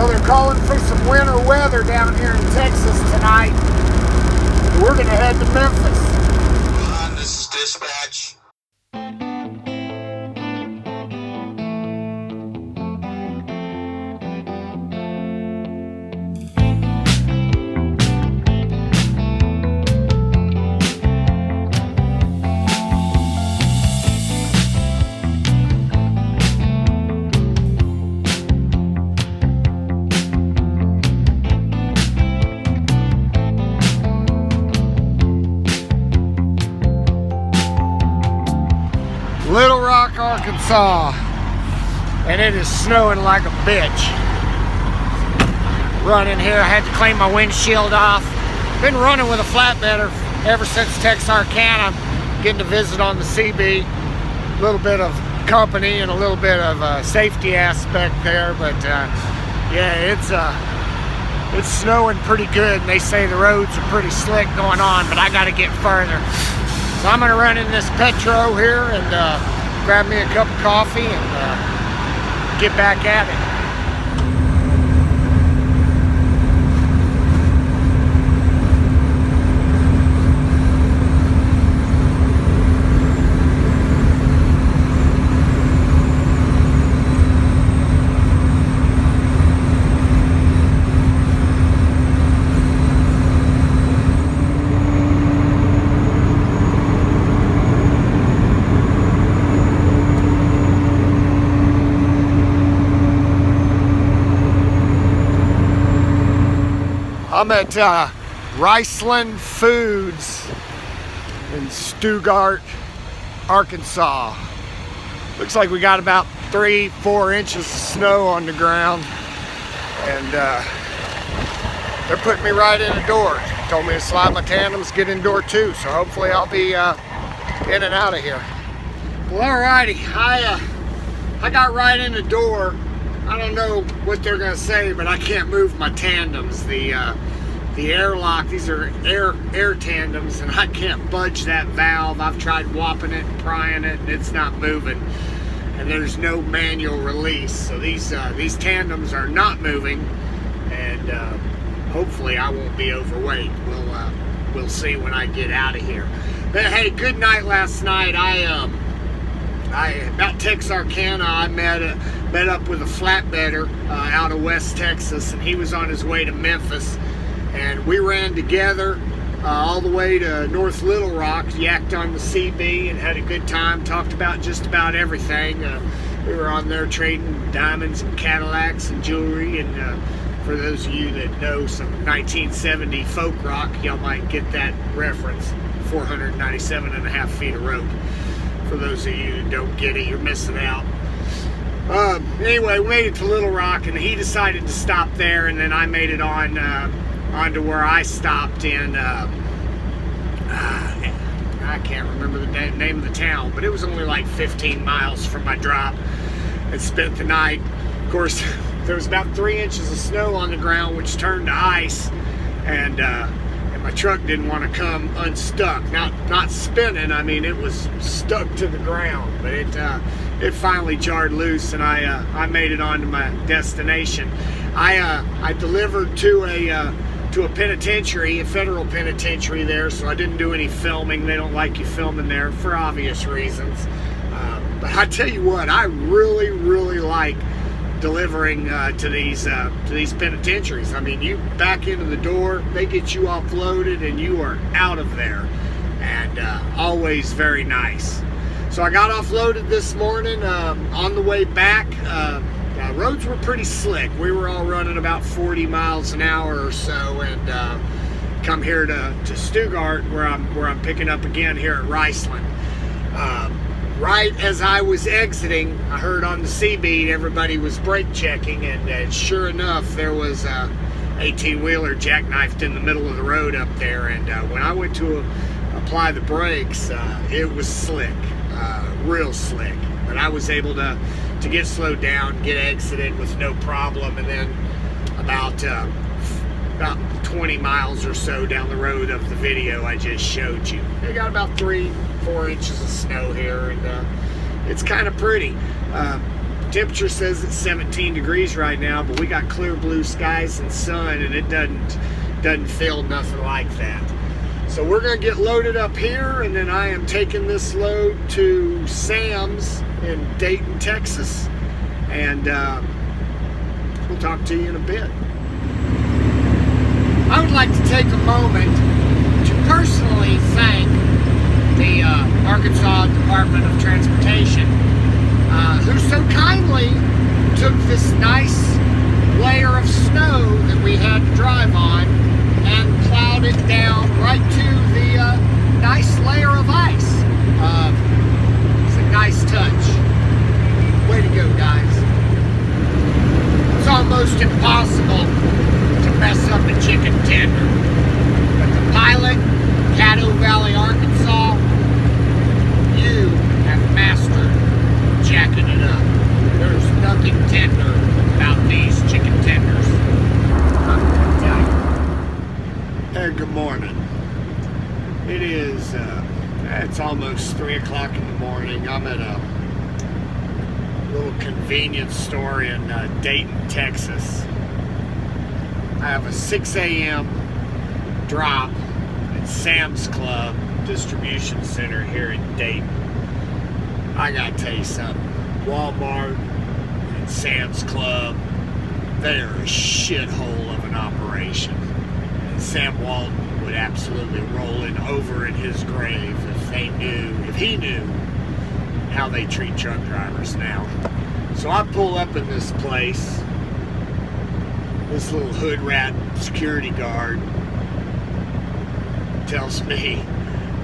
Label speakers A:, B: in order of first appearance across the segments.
A: Well, they're calling for some winter weather down here in Texas tonight. We're going to head to Memphis.
B: This is dispatch.
A: Little Rock, Arkansas, and it is snowing like a bitch. Running here, I had to clean my windshield off. Been running with a flatbedder ever since Texarkana, getting to visit on the CB. A little bit of company and a little bit of safety aspect there, but yeah, it's snowing pretty good, and they say the roads are pretty slick going on, but I got to get further. So I'm gonna run in this Petro here and grab me a cup of coffee and get back at it. I'm at Riceland Foods in Stuttgart, Arkansas. Looks like we got about 3-4 inches of snow on the ground, and they're putting me right in the door. Told me to slide my tandems, get indoor too, so hopefully I'll be in and out of here. Well, alrighty, I got right in the door. I don't know what they're gonna say, but I can't move my tandems. The airlock, these are air tandems, and I can't budge that valve. I've tried whopping it and prying it, and it's not moving. And there's no manual release, so these tandems are not moving, and hopefully I won't be overweight. We'll see when I get out of here. But hey, good night last night. About Texarkana, I met up with a flatbedder out of West Texas, and he was on his way to Memphis, and we ran together all the way to North Little Rock, yacked on the CB, and had a good time. Talked about just about everything. We were on there trading diamonds and Cadillacs and jewelry, and for those of you that know some 1970 folk rock, y'all might get that reference. 497.5 feet of rope. For those of you who don't get it, you're missing out. Anyway, we made it to Little Rock, and he decided to stop there, and then I made it on to where I stopped in. I can't remember the name of the town, but it was only like 15 miles from my drop, and spent the night. Of course, there was about 3 inches of snow on the ground, which turned to ice, and my truck didn't want to come unstuck. Not spinning, I mean, it was stuck to the ground, but it finally jarred loose, and I made it on to my destination. I delivered to a penitentiary, a federal penitentiary there, so I didn't do any filming. They don't like you filming there for obvious reasons. But I tell you what, I really, really like delivering to these penitentiaries. I mean, you back into the door, they get you offloaded, and you are out of there, and always very nice. So I got offloaded this morning. On the way back, roads were pretty slick. We were all running about 40 miles an hour or so, and come here to Stuttgart, where I'm picking up again here at Riceland. Right as I was exiting, I heard on the CB everybody was brake checking, and sure enough, there was a 18-wheeler jackknifed in the middle of the road up there, and when I went to apply the brakes, it was slick, real slick, but I was able to get slowed down, get exited with no problem, and then about 20 miles or so down the road of the video I just showed you, they got about 3-4 inches of snow here, and it's kind of pretty. temperature says it's 17 degrees right now, but we got clear blue skies and sun, and it doesn't feel nothing like that. So we're gonna get loaded up here, and then I am taking this load to Sam's in Dayton, Texas, and we'll talk to you in a bit. I would like to take a moment to personally thank the Arkansas Department of Transportation, who so kindly took this nice layer of snow that we had to drive on and plowed it down right to the nice layer of ice. It's a nice touch. Way to go, guys. It's almost impossible to mess up a chicken tender. But the pilot, Caddo Valley, Arkansas, you have mastered jacking it up. There's nothing tender about these chicken tenders. I'm gonna tell you. Hey, good morning. It is, it's almost 3 o'clock in the morning. I'm at a little convenience store in Dayton, Texas. I have a 6 a.m. drop at Sam's Club Distribution Center here in Dayton. I gotta tell you something. Walmart and Sam's Club, they're a shithole of an operation. And Sam Walton would absolutely roll over in his grave if he knew how they treat truck drivers now. So I pull up in this place. This little hood rat security guard tells me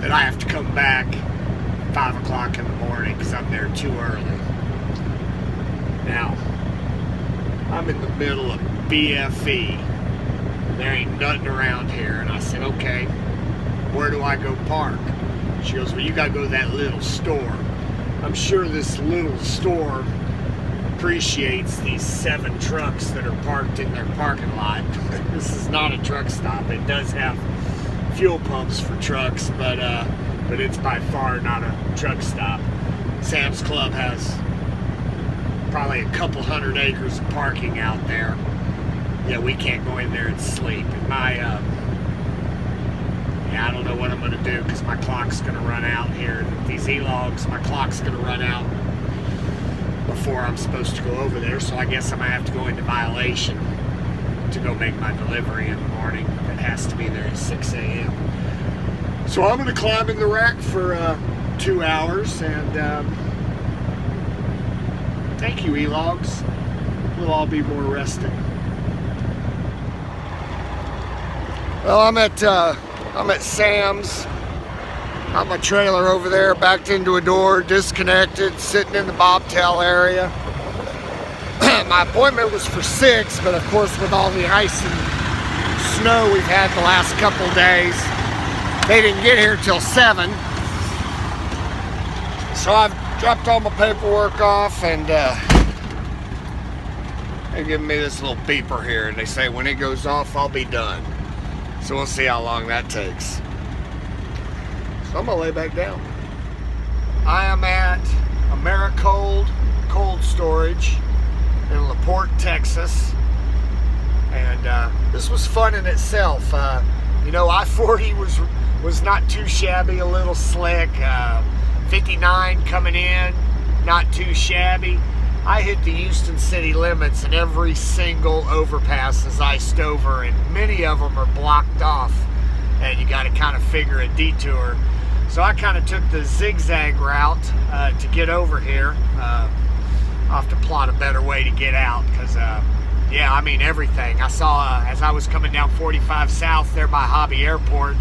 A: that I have to come back 5 o'clock in the morning because I'm there too early. Now, I'm in the middle of BFE. There ain't nothing around here. And I said, okay, where do I go park? She goes, well, you gotta go to that little store. I'm sure this little store appreciates these 7 trucks that are parked in their parking lot. This is not a truck stop. It does have fuel pumps for trucks, but it's by far not a truck stop. Sam's Club has probably a couple 100 acres of parking out there. Yeah, we can't go in there and sleep. And I don't know what I'm gonna do because my clock's gonna run out here. These e-logs, my clock's gonna run out before I'm supposed to go over there, so I guess I'm gonna have to go into violation to go make my delivery in the morning. It has to be there at 6 a.m. So I'm gonna climb in the rack for 2 hours, and thank you, e-logs. We'll all be more rested. Well, I'm at Sam's. Got my trailer over there, backed into a door, disconnected, sitting in the bobtail area. My appointment was for 6, but of course with all the ice and snow we've had the last couple days, they didn't get here till 7. So I've dropped all my paperwork off, and they're giving me this little beeper here, and they say when it goes off, I'll be done. So we'll see how long that takes. So I'm gonna lay back down. I am at Americold Cold Storage in LaPorte, Texas. And this was fun in itself. You know, I-40 was not too shabby, a little slick. 59 coming in, not too shabby. I hit the Houston city limits, and every single overpass is iced over, and many of them are blocked off, and you got to kind of figure a detour. So I kind of took the zigzag route to get over here. I'll have to plot a better way to get out, because yeah, I mean everything. I saw as I was coming down 45 South there by Hobby Airport,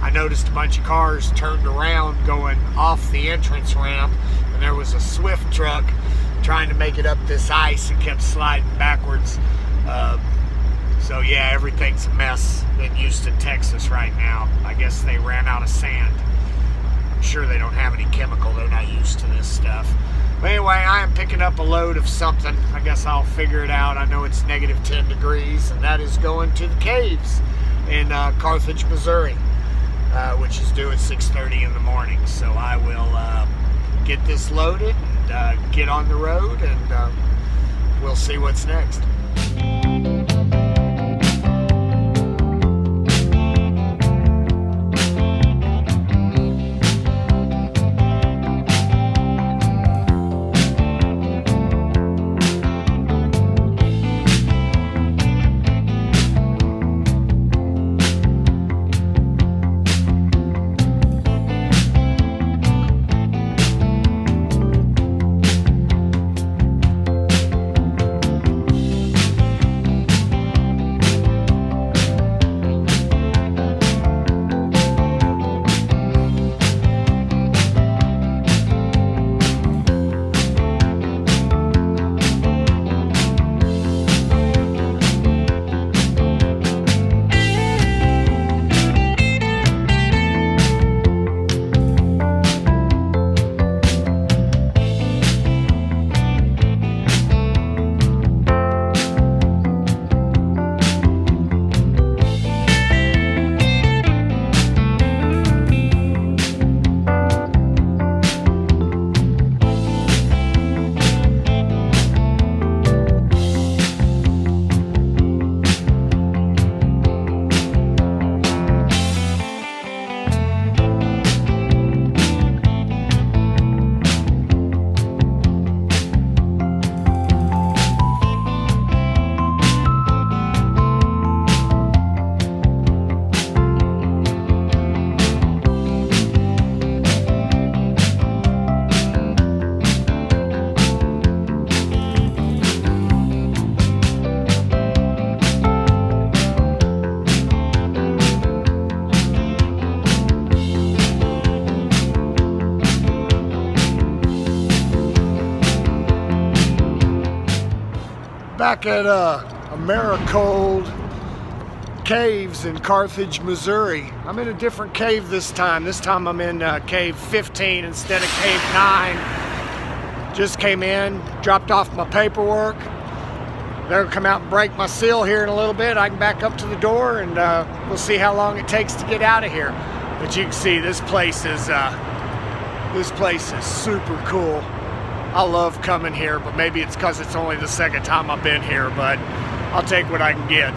A: I noticed a bunch of cars turned around going off the entrance ramp, and there was a Swift truck trying to make it up this ice and kept sliding backwards. So yeah, everything's a mess in Houston, Texas right now. I guess they ran out of sand. I'm sure they don't have any chemical. They're not used to this stuff. But anyway, I am picking up a load of something. I guess I'll figure it out. I know it's negative 10 degrees, and that is going to the caves in Carthage, Missouri, which is due at 6:30 in the morning. So I will get this loaded and get on the road and we'll see what's next. Back at Americold Caves in Carthage, Missouri. I'm in a different cave this time. This time I'm in cave 15 instead of cave 9. Just came in, dropped off my paperwork. They're gonna come out and break my seal here in a little bit. I can back up to the door and we'll see how long it takes to get out of here. But you can see this place is super cool. I love coming here, but maybe it's because it's only the second time I've been here, but I'll take what I can get.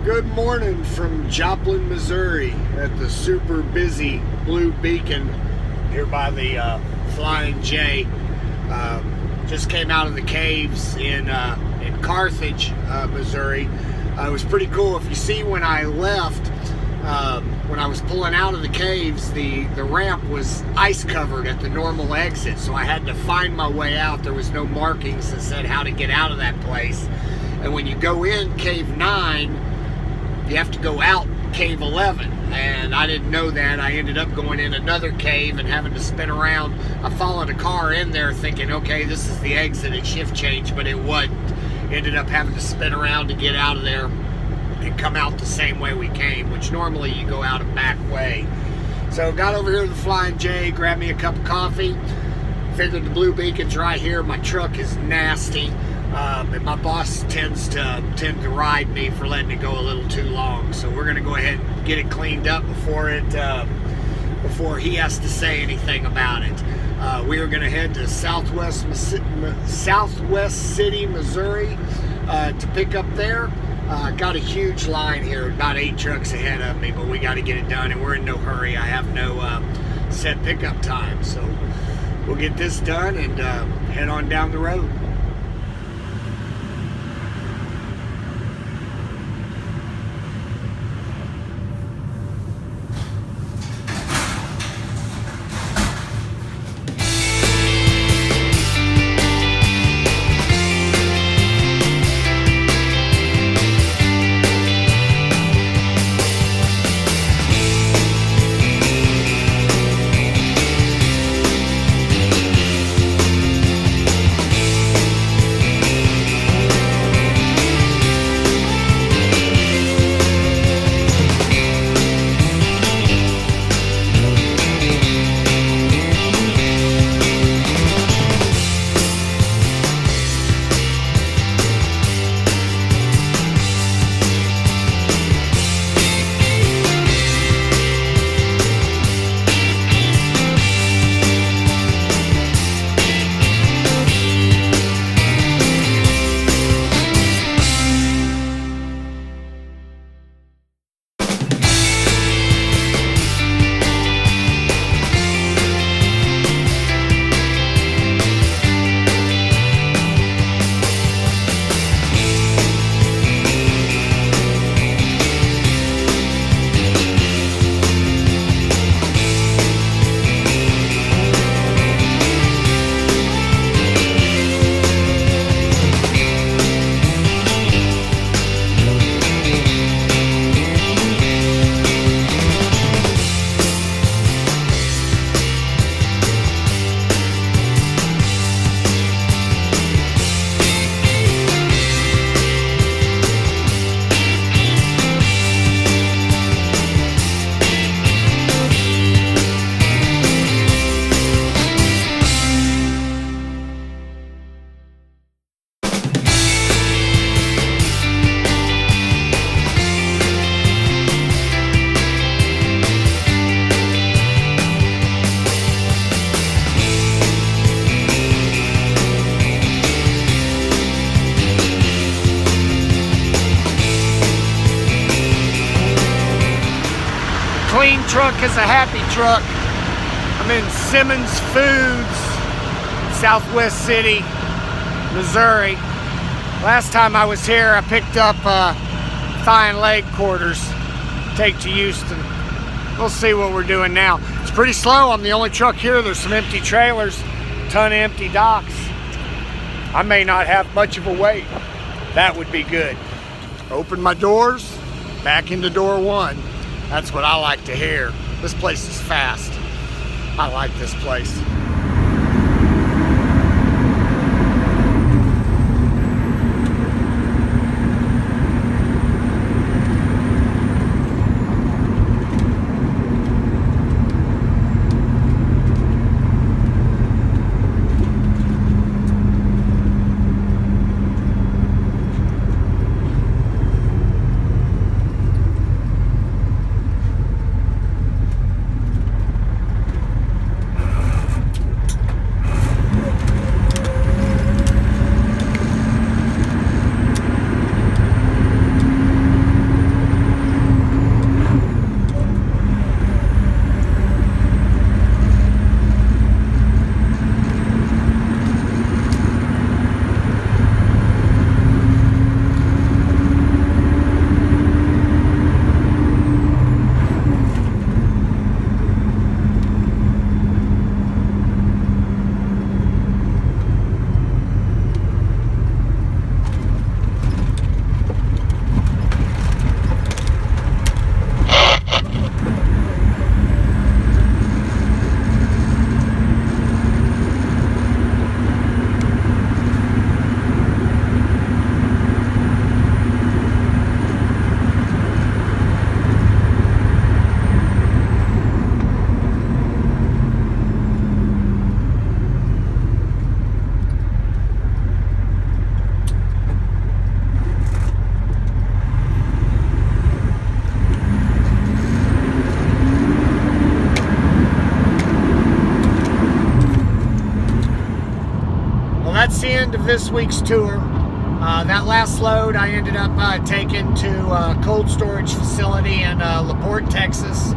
A: Good morning from Joplin, Missouri at the super busy Blue Beacon here by the Flying J. Just came out of the caves in Carthage, Missouri. It was pretty cool. If you see when I left, when I was pulling out of the caves, the ramp was ice covered at the normal exit, so I had to find my way out. There was no markings that said how to get out of that place. And when you go in cave 9, you have to go out cave 11, and I didn't know that. I ended up going in another cave and having to spin around. I followed a car in there thinking, okay, this is the exit and shift change, but it wasn't. Ended up having to spin around to get out of there and come out the same way we came, which normally you go out a back way. So got over here to the Flying J, grabbed me a cup of coffee, figured the Blue Beacon's right here. My truck is nasty. And my boss tends to ride me for letting it go a little too long. So we're gonna go ahead and get it cleaned up before he has to say anything about it. We are gonna head to Southwest City, Missouri. to pick up there. Got a huge line here, about 8 trucks ahead of me, but we got to get it done, and we're in no hurry. I have no set pickup time, so we'll get this done and head on down the road. Clean truck is a happy truck. I'm in Simmons Foods, Southwest City, Missouri. Last time I was here, I picked up thigh and leg quarters to take to Houston. We'll see what we're doing now. It's pretty slow. I'm the only truck here. There's some empty trailers, a ton of empty docks. I may not have much of a wait. That would be good. Open my doors, back into door 1. That's what I like to hear. This place is fast. I like this place. That's the end of this week's tour. That last load I ended up taking to a cold storage facility in LaPorte, Texas.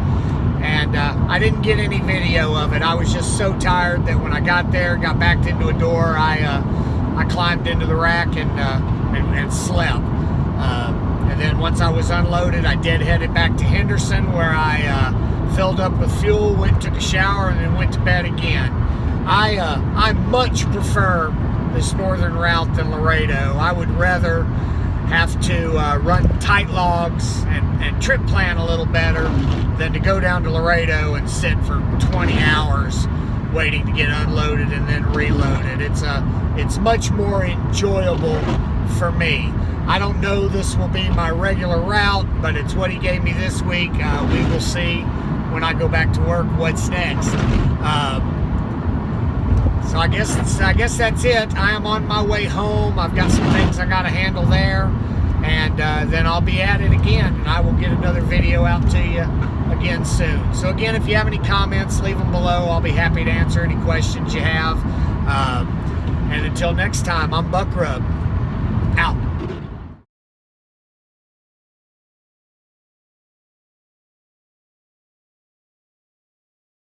A: And I didn't get any video of it. I was just so tired that when I got there, got backed into a door, I climbed into the rack and slept. And then once I was unloaded, I deadheaded back to Henderson, where I filled up with fuel, went and took a shower, and then went to bed again. I much prefer this northern route than Laredo. I would rather have to run tight logs and trip plan a little better than to go down to Laredo and sit for 20 hours waiting to get unloaded and then reloaded. It's much more enjoyable for me. I don't know this will be my regular route, but it's what he gave me this week. We will see when I go back to work what's next. So I guess that's it. I am on my way home. I've got some things I got to handle there, and then I'll be at it again, and I will get another video out to you again soon. So again, if you have any comments, leave them below. I'll be happy to answer any questions you have. And until next time, I'm BukWildTrucking.